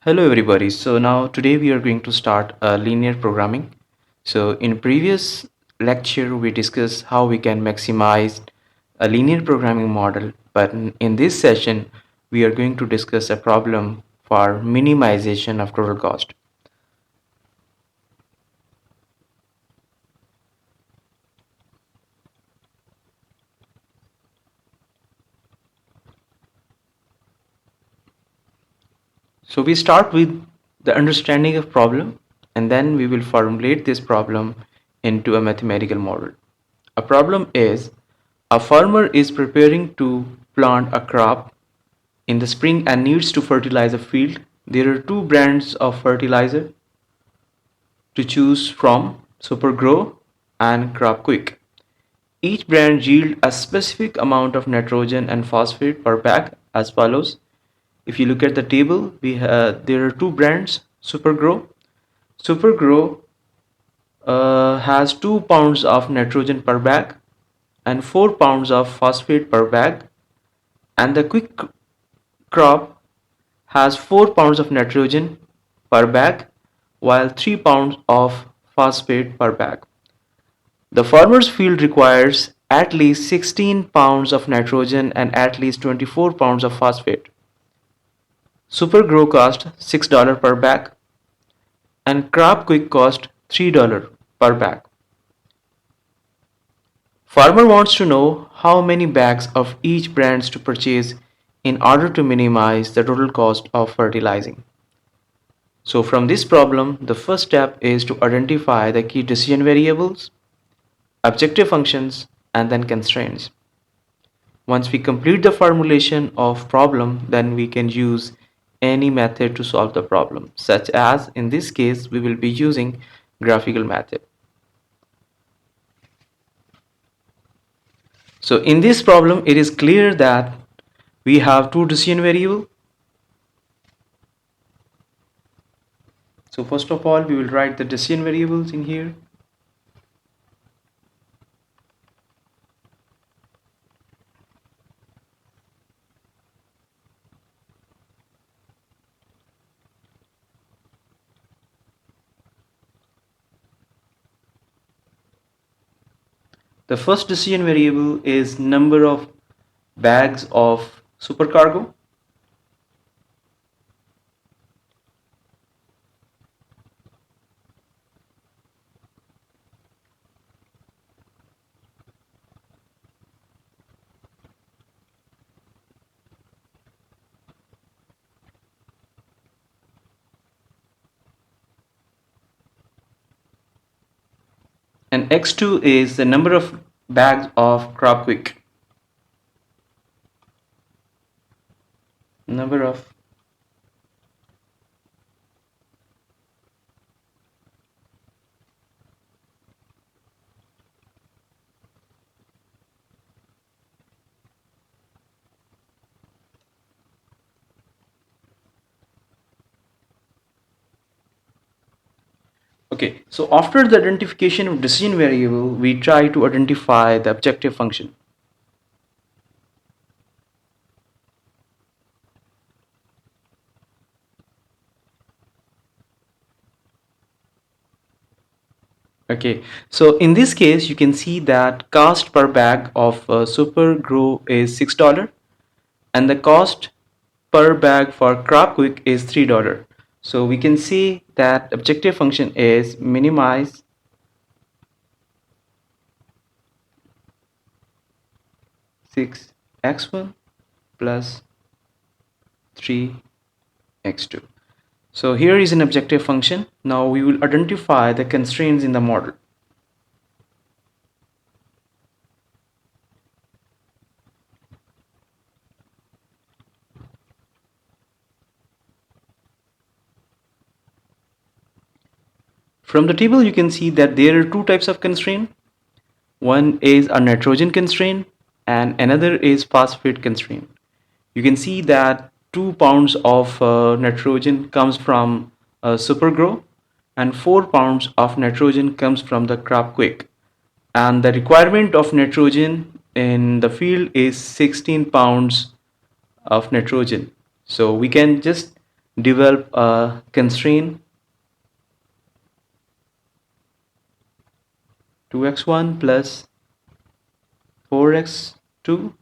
Hello everybody. So now today we are going to start linear programming. So in previous lecture we discussed how we can maximize a linear programming model, but in this session we are going to discuss a problem for minimization of total cost. So we start with the understanding of problem, and then we will formulate this problem into a mathematical model. A problem is a farmer is preparing to plant a crop in the spring and needs to fertilize a field. There are two brands of fertilizer to choose from: Supergrow and Crop Quick. Each brand yields a specific amount of nitrogen and phosphate per bag as follows. If you look at the table, there are two brands. Supergrow has 2 pounds of nitrogen per bag and 4 pounds of phosphate per bag, and the Quick Crop has 4 pounds of nitrogen per bag while 3 pounds of phosphate per bag. The farmer's field requires at least 16 pounds of nitrogen and at least 24 pounds of phosphate. Supergrow cost $6 per bag and Crop Quick cost $3 per bag. Farmer wants to know how many bags of each brands to purchase in order to minimize the total cost of fertilizing. So from this problem, the first step is to identify the key decision variables, objective functions, and then constraints. Once we complete the formulation of problem, then we can use any method to solve the problem, such as in this case, we will be using graphical method. So in this problem, it is clear that we have two decision variables. So first of all, we will write the decision variables in here. The first decision variable is number of bags of supercargo. And x2 is the number of bags of crop quick. Number of Okay, so after the identification of decision variable, we try to identify the objective function. Okay, so in this case, you can see that cost per bag of Super Grow is $6 and the cost per bag for Crop Quick is $3. So we can see that objective function is minimize six x1 plus 3x2. So here is an objective function. Now we will identify the constraints in the model. From the table, you can see that there are two types of constraint. One is a nitrogen constraint and another is phosphate constraint. You can see that 2 pounds of nitrogen comes from Supergrow and 4 pounds of nitrogen comes from the Crop Quick. And the requirement of nitrogen in the field is 16 pounds of nitrogen. So we can just develop a constraint 2x1 plus 4x2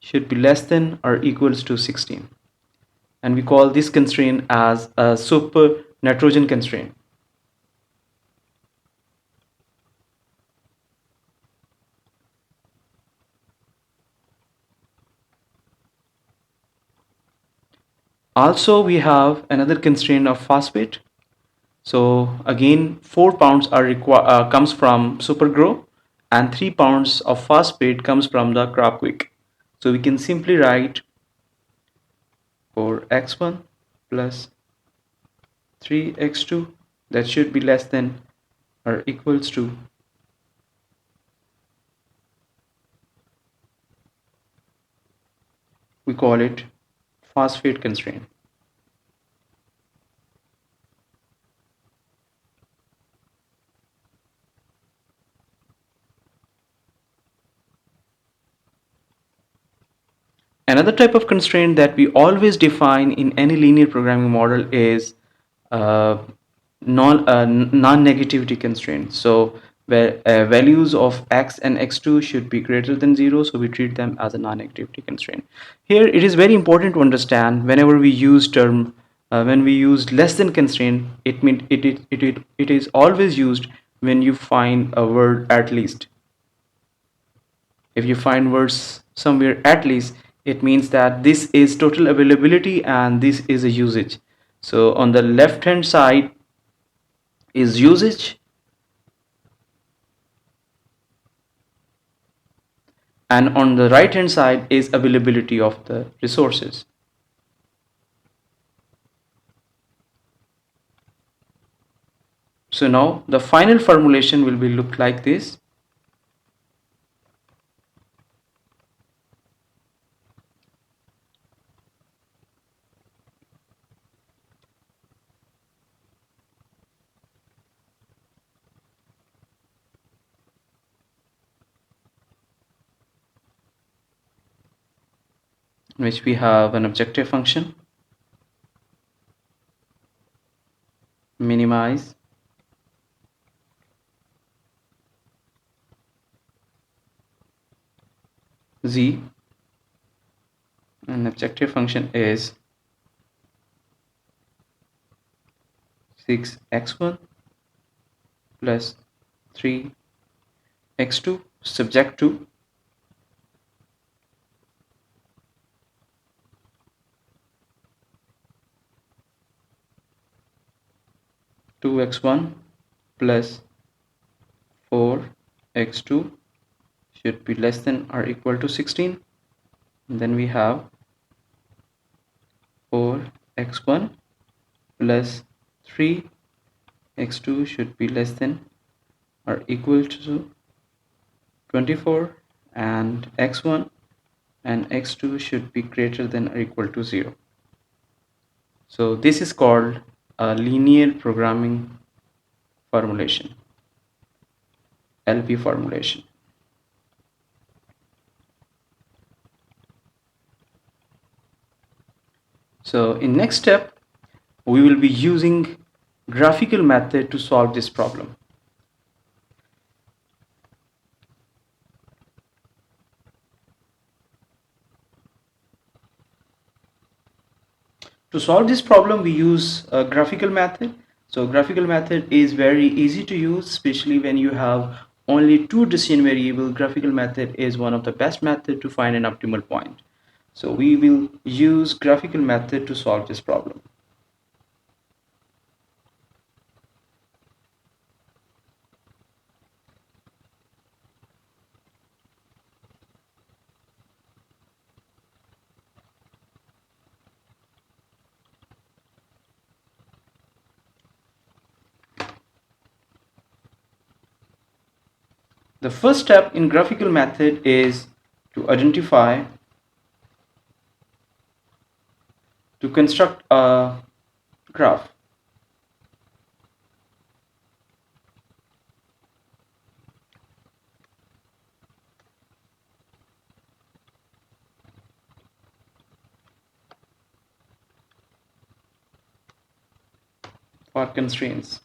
should be less than or equals to 16. And we call this constraint as a super nitrogen constraint. Also, we have another constraint of phosphate. So again, 4 pounds comes from super grow, and 3 pounds of phosphate comes from the crop quick. So we can simply write for x1 plus 3x2 that should be less than or equals to, we call it phosphate constraint. Another type of constraint that we always define in any linear programming model is uh, non-negativity constraint. So where values of x and x2 should be greater than 0, so we treat them as a non-negativity constraint. Here it is very important to understand whenever we use term when we use less than constraint, it is always used when you find a word at least. If you find words somewhere at least, it means that this is total availability and this is a usage. So on the left hand side is usage, and on the right hand side is availability of the resources. So now the final formulation will be look like this. In which we have an objective function, minimize z, and objective function is 6x1 plus 3x2 subject to 2x1 plus 4x2 should be less than or equal to 16. And then we have 4x1 plus 3x2 should be less than or equal to 24, and x1 and x2 should be greater than or equal to 0. So this is called a linear programming formulation, LP formulation. So in next step, we will be using graphical method to solve this problem. To solve this problem, we use a graphical method. So graphical method is very easy to use, especially when you have only two decision variable. Graphical method is one of the best method to find an optimal point. So we will use graphical method to solve this problem. The first step in graphical method is to identify, to construct a graph. for constraints.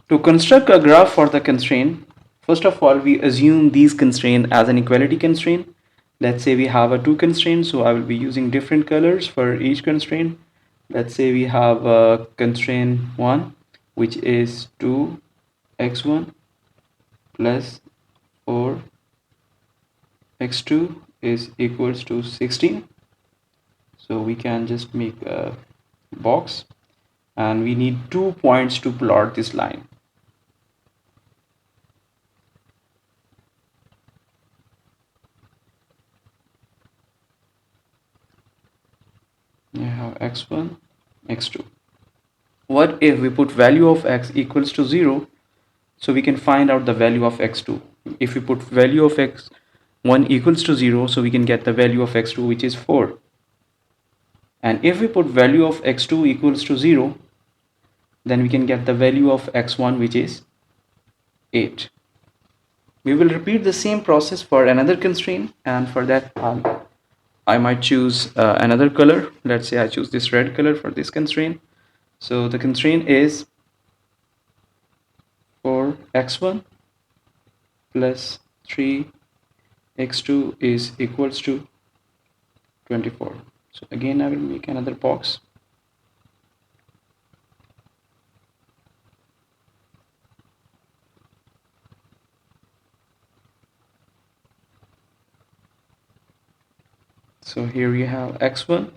To construct a graph for the constraint, first of all, we assume these constraints as an equality constraint. Let's say we have a two constraints, so I will be using different colors for each constraint. Let's say we have a constraint 1, which is 2x1 plus 4x2 is equals to 16. So we can just make a box, and we need 2 points to plot this line. You have x1, x2. What if we put value of x equals to 0, so we can find out the value of x2. If we put value of x1 equals to 0, so we can get the value of x2, which is 4. And if we put value of x2 equals to 0, then we can get the value of x1, which is 8. We will repeat the same process for another constraint, and for that I might choose another color. Let's say I choose this red color for this constraint. So the constraint is for x1 plus 3x2 is equals to 24. So again I will make another box. So here we have x1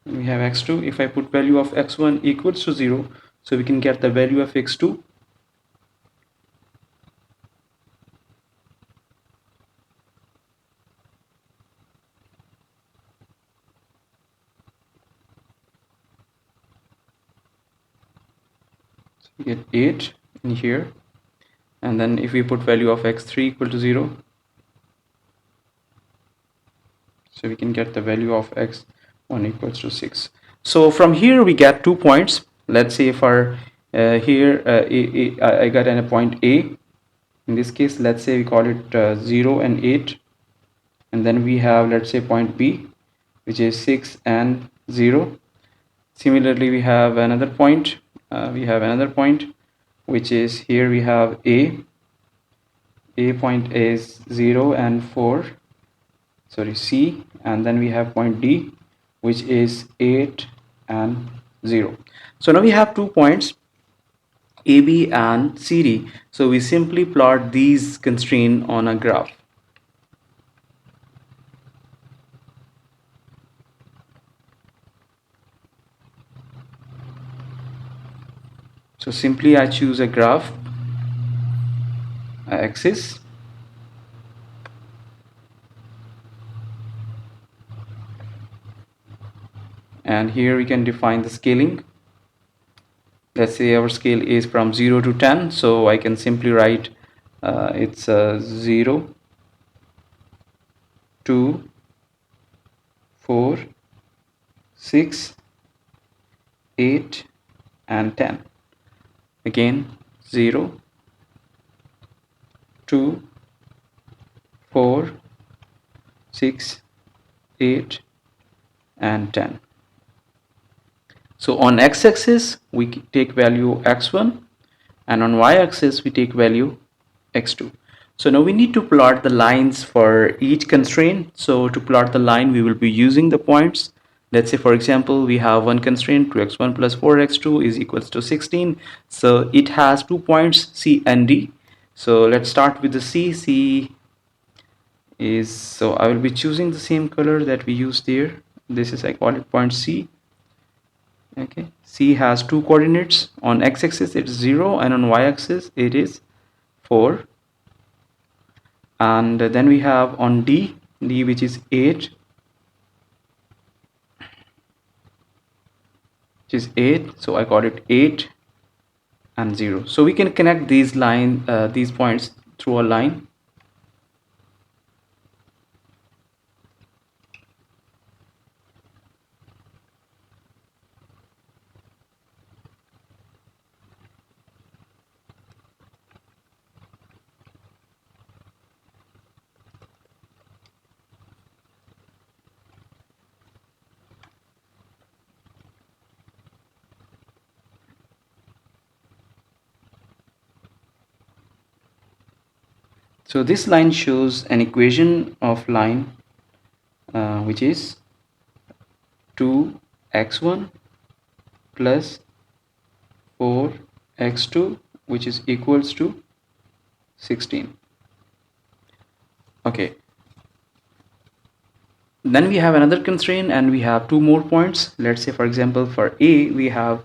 and we have x2. If I put value of x1 equals to 0, so we can get the value of x2. So we get 8 in here, and then if we put value of x3 equal to 0, so we can get the value of x1 equals to 6. So from here we get 2 points. Let's say for here I got a point A. In this case, let's say we call it 0 and 8, and then we have, let's say, point B, which is 6 and 0. Similarly, we have another point. Which is here we have A point is 0 and 4. Sorry, C, and then we have point D, which is 8 and 0. So now we have 2 points, AB and CD. So we simply plot these constraints on a graph. So simply I choose a graph axis, and here we can define the scaling. Let's say our scale is from 0 to 10, so I can simply write it's 0, 2, 4, 6, 8 and 10. Again 0, 2, 4, 6, 8 and 10. So on x-axis we take value x1, and on y-axis we take value x2. So now we need to plot the lines for each constraint. So to plot the line, we will be using the points. Let's say, for example, we have one constraint, 2x1 plus 4x2 is equals to 16. So it has 2 points, C and D. So let's start with the C. C is, so I will be choosing the same color that we used there. This is, I call it point C. Okay, C has 2 coordinates. On x-axis it's 0, and on y-axis it is 4. And then we have on D which is 8, so I call it 8 and 0. So we can connect these points through a line. So this line shows an equation of line which is 2x1 plus 4x2, which is equals to 16. Okay, then we have another constraint and we have two more points. Let's say for example for A we have,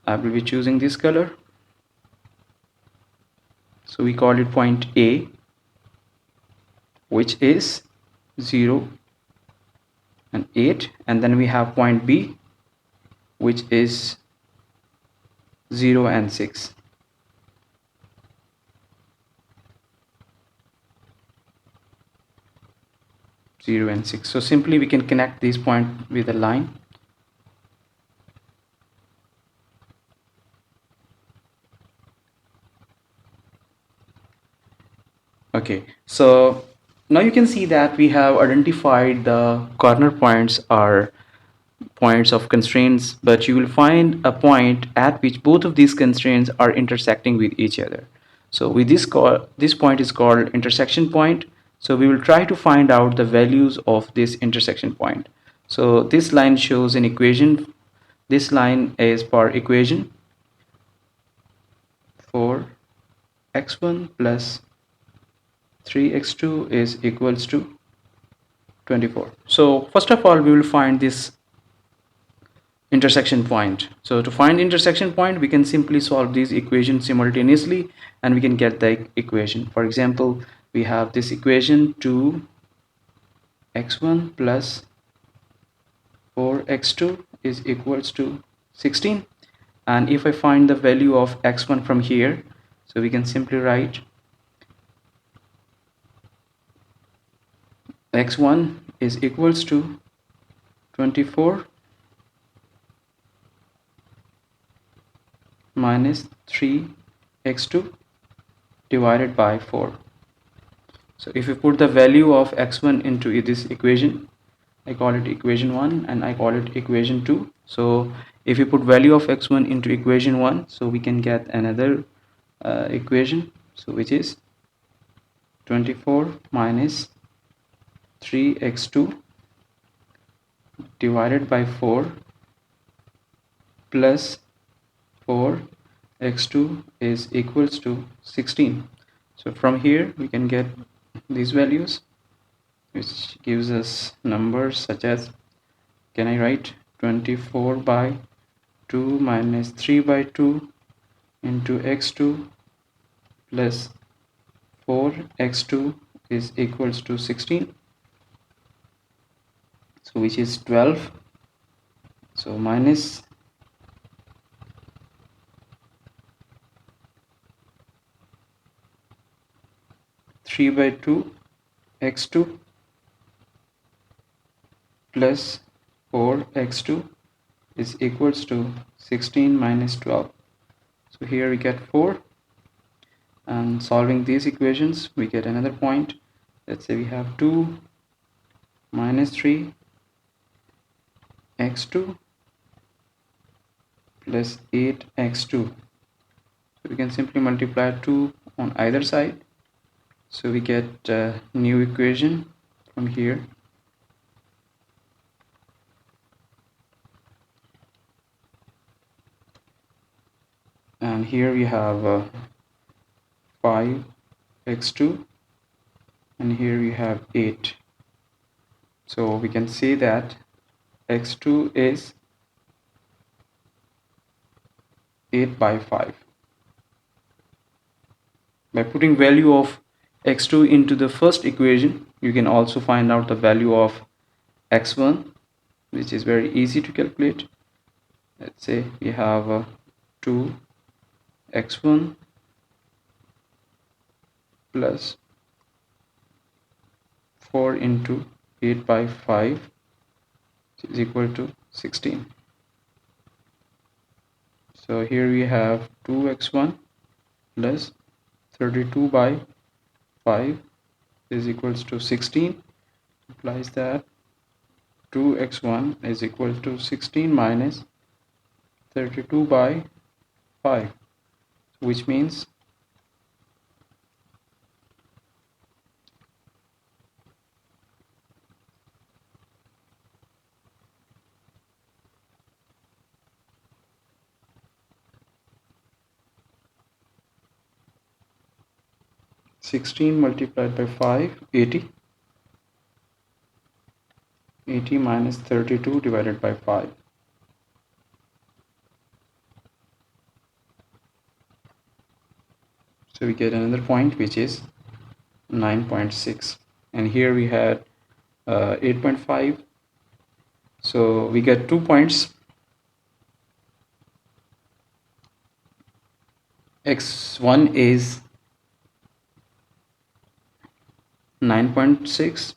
I will be choosing this color, so we call it point A, which is 0 and 8, and then we have point B, which is 0 and 6. So simply we can connect this point with a line. Okay, so now you can see that we have identified the corner points are points of constraints, but you will find a point at which both of these constraints are intersecting with each other. So with this point is called intersection point. So we will try to find out the values of this intersection point. So this line shows an equation. This line is for equation for x1 plus 3x2 is equals to 24. So first of all, we will find this intersection point. So to find intersection point, we can simply solve these equations simultaneously and we can get the equation. For example, we have this equation 2x1 plus 4x2 is equals to 16, and if I find the value of x1 from here, so we can simply write x1 is equals to 24 minus 3x2 divided by 4. So if you put the value of x1 into this equation, I call it equation 1 and I call it equation 2. So if you put value of x1 into equation 1, so we can get another equation, so which is 24 minus 3x2 divided by 4 plus 4x2 is equals to 16. So from here we can get these values, which gives us numbers such as, can I write 24 by 2 minus 3 by 2 into x2 plus 4x2 is equals to 16, so which is 12. So minus 3 by 2 x2 plus 4x2 is equals to 16 minus 12. So here we get 4, and solving these equations we get another point. Let's say we have 2 minus 3 x2 plus 8 x2. So we can simply multiply 2 on either side, so we get a new equation from here. And here we have 5x2 and here we have 8. So we can say that x2 is 8 by 5. By putting value of x2 into the first equation, you can also find out the value of x1, which is very easy to calculate. Let's say we have 2x1 plus 4 into 8 by 5 is equal to 16. So here we have 2x1 plus 32 by 5 is equals to 16, implies that 2x1 is equal to 16 minus 32 by 5, which means 16 multiplied by 5, 80. 80 minus 32 divided by 5. So we get another point which is 9.6. And here we had 8.5. So we get 2 points. X1 is 9.6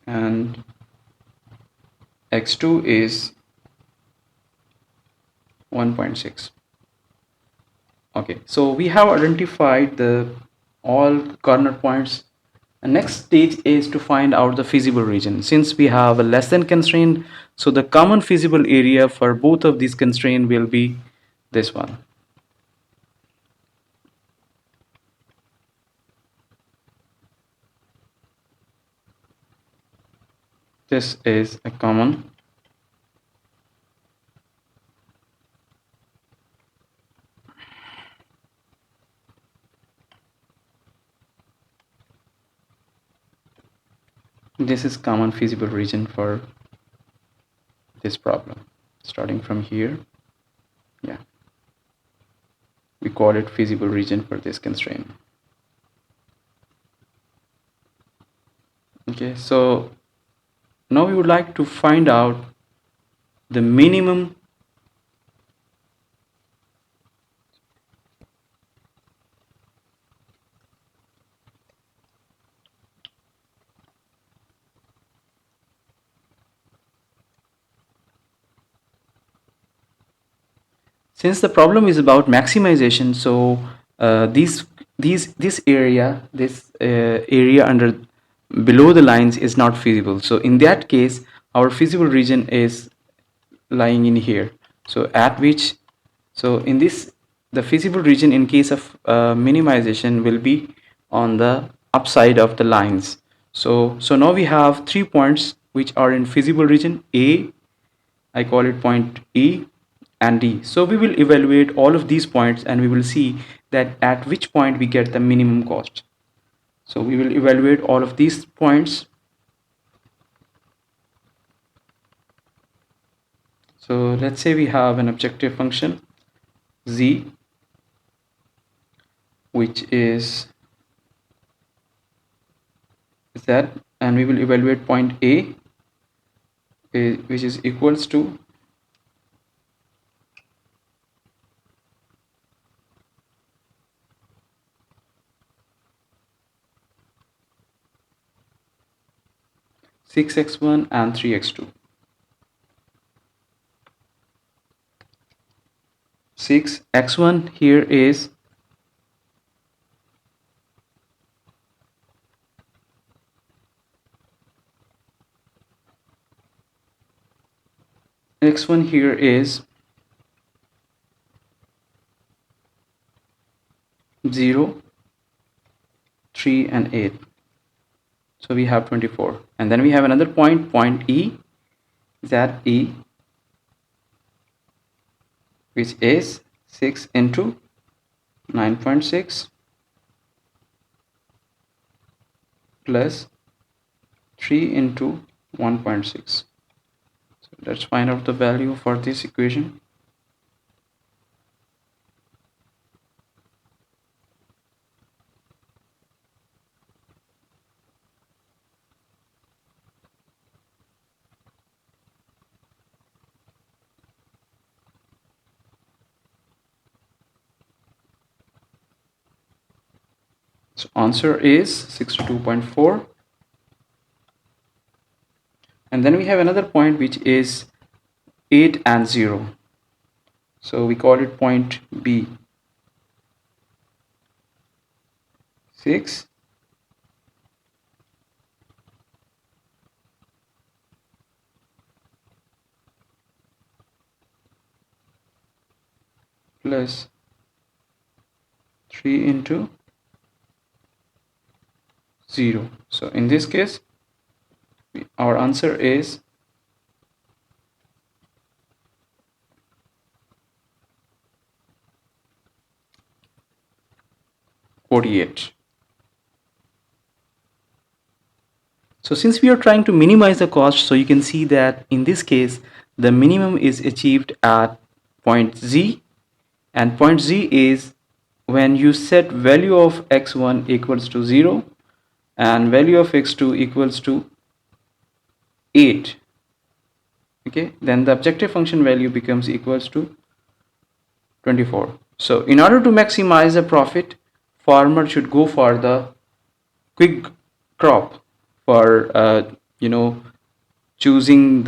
and X2 is 1.6. Okay, so we have identified the all corner points. The next stage is to find out the feasible region. Since we have a less than constraint, so the common feasible area for both of these constraints will be this one. This is a common. This is common feasible region for this problem. Starting from here, yeah, we call it feasible region for this constraint. Okay, so now we would like to find out the minimum since the problem is about maximization. So this area, area under below the lines is not feasible. So in that case, our feasible region is lying in here. So at which, so in this, the feasible region in case of minimization will be on the upside of the lines. So now we have 3 points which are in feasible region A, I call it point E and D. So we will evaluate all of these points and we will see that at which point we get the minimum cost. So we will evaluate all of these points. So let's say we have an objective function z, which is z, and we will evaluate point A, which is equals to 6x1 and 3x2. 6x1 here is x1 here is 0, 3 and 8. So we have 24. And then we have another point, point E, that E, which is 6 into 9.6 plus 3 into 1.6. So let's find out the value for this equation. So answer is 62.4. And then we have another point which is 8 and 0. So we call it point B. 6 plus 3 into 0. So in this case, our answer is 48. So since we are trying to minimize the cost, so you can see that in this case, the minimum is achieved at point Z, and point Z is when you set value of x1 equals to 0 and value of x2 equals to 8. Okay, then the objective function value becomes equals to 24. So in order to maximize the profit, farmer should go for the quick crop for choosing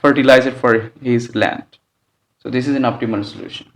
fertilizer for his land. So this is an optimal solution.